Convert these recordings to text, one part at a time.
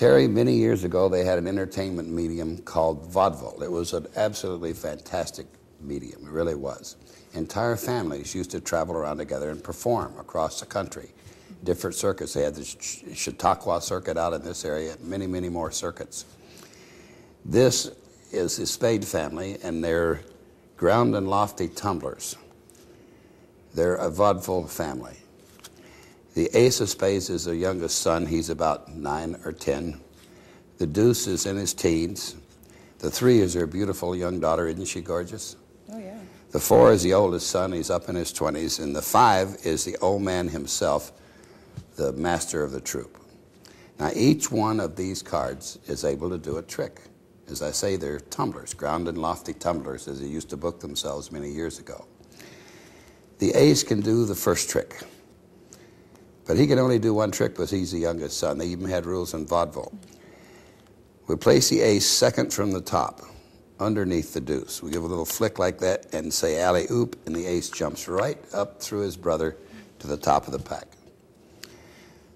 Terry, many years ago, they had an entertainment medium called vaudeville. It was an absolutely fantastic medium. It really was. Entire families used to travel around together and perform across the country. Different circuits. They had the Chautauqua circuit out in this area, many, many more circuits. This is the Spade family, and they're ground and lofty tumblers. They're a vaudeville family. The ace of spades is their youngest son. He's about 9 or 10. The deuce is in his teens. The 3 is their beautiful young daughter. Isn't she gorgeous? Oh, yeah. The 4 is the oldest son. He's up in his 20s. And the 5 is the old man himself, the master of the troupe. Now, each one of these cards is able to do a trick. As I say, they're tumblers, ground and lofty tumblers, as they used to book themselves many years ago. The ace can do the first trick. But he can only do one trick because he's the youngest son. They even had rules in vaudeville. We place the ace second from the top, underneath the deuce. We give a little flick like that and say alley-oop, and the ace jumps right up through his brother to the top of the pack.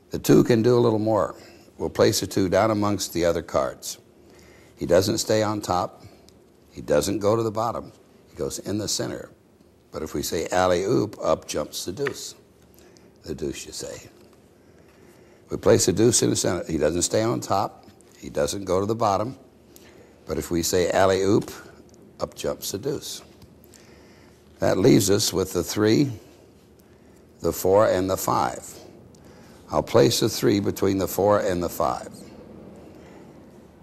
The 2 can do a little more. We'll place the 2 down amongst the other cards. He doesn't stay on top. He doesn't go to the bottom. He goes in the center. But if we say alley-oop, up jumps the deuce. The deuce, you say. We place the deuce in the center. He doesn't stay on top. He doesn't go to the bottom. But if we say alley-oop, up jumps the deuce. That leaves us with the 3, the 4, and the 5. I'll place the 3 between the 4 and the 5.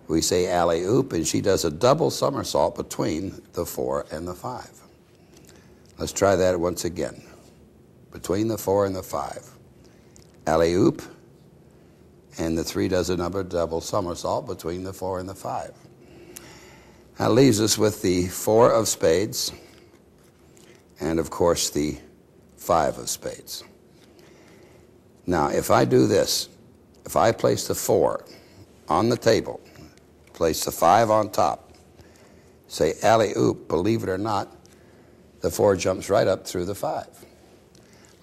We say alley-oop, and she does a double somersault between the 4 and the 5. Let's try that once again. Between the 4 and the 5. Alley-oop, and the 3 does another double somersault between the 4 and the 5. That leaves us with the 4 of spades, and of course the 5 of spades. Now, if I do this, if I place the 4 on the table, place the 5 on top, say alley-oop, believe it or not, the 4 jumps right up through the 5.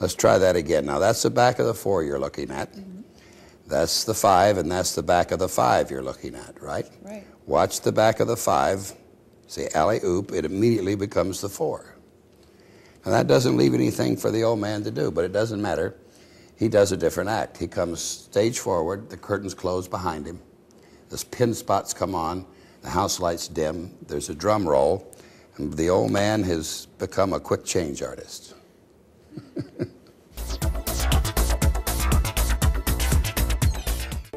Let's try that again. Now, that's the back of the 4 you're looking at. Mm-hmm. That's the 5, and that's the back of the 5 you're looking at, right? Right. Watch the back of the 5, say alley-oop, it immediately becomes the 4. Now, that doesn't leave anything for the old man to do, but it doesn't matter. He does a different act. He comes stage forward, the curtains close behind him, the pin spots come on, the house lights dim, there's a drum roll, and the old man has become a quick change artist.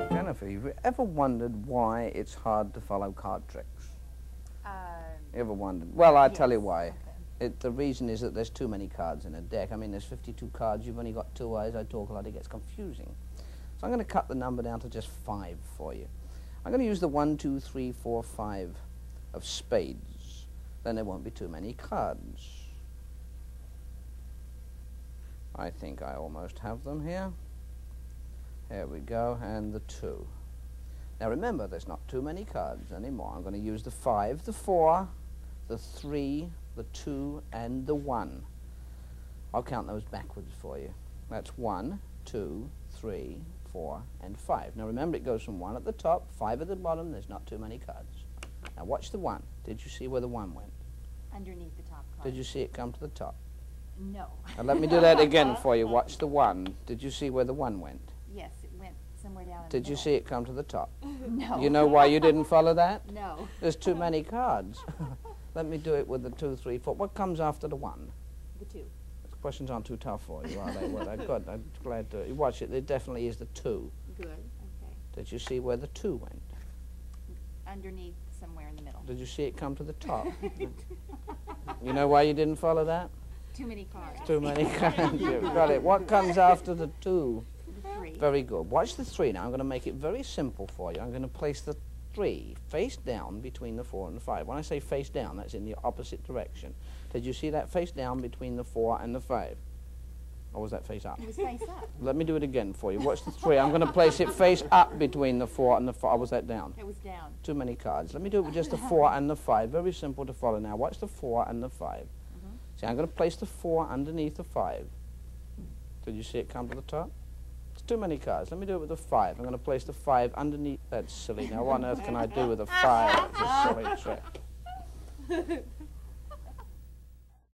Jennifer, have you ever wondered why it's hard to follow card tricks? You ever wondered? Well, I'll tell you why. Okay. The reason is that there's too many cards in a deck. I mean, there's 52 cards. You've only got 2 eyes. I talk a lot. It gets confusing. So I'm going to cut the number down to just 5 for you. I'm going to use the 1, 2, 3, 4, 5 of spades. Then there won't be too many cards. I think I almost have them here. Here we go, and the 2. Now remember, there's not too many cards anymore. I'm going to use the 5, the 4, the 3, the 2, and the 1. I'll count those backwards for you. That's 1, 2, 3, 4, and 5. Now remember, it goes from 1 at the top, 5 at the bottom. There's not too many cards. Now watch the 1. Did you see where the 1 went? Underneath the top card. Did you see it come to the top? No. Now let me do that again for you. Watch the 1. Did you see where the 1 went? Yes, it went somewhere down in Did the you middle. see it come to the top? No. You know why you didn't follow that? No. There's too many cards. Let me do it with the 2, 3, 4. What comes after the 1? The 2. The questions aren't too tough for you, are they? Well, good. I'm glad to. You watch it. It definitely is the 2. Good. Okay. Did you see where the 2 went? Underneath, somewhere in the middle. Did you see it come to the top? You know why you didn't follow that? Too many cards. Too many cards. You've got it. What comes after the 2? The 3. Very good. Watch the 3 now. I'm going to make it very simple for you. I'm going to place the 3 face down between the 4 and the 5. When I say face down, that's in the opposite direction. Did you see that face down between the 4 and the 5? Or was that face up? It was face up. Let me do it again for you. Watch the 3. I'm going to place it face up between the 4 and the 5. Or was that down? It was down. Too many cards. Let me do it with just the 4 and the 5. Very simple to follow now. Watch the 4 and the 5. See, I'm going to place the 4 underneath the 5. Did you see it come to the top? It's too many cards. Let me do it with a 5. I'm going to place the 5 underneath. That's silly. Now, what on earth can I do with a 5? It's a silly trick.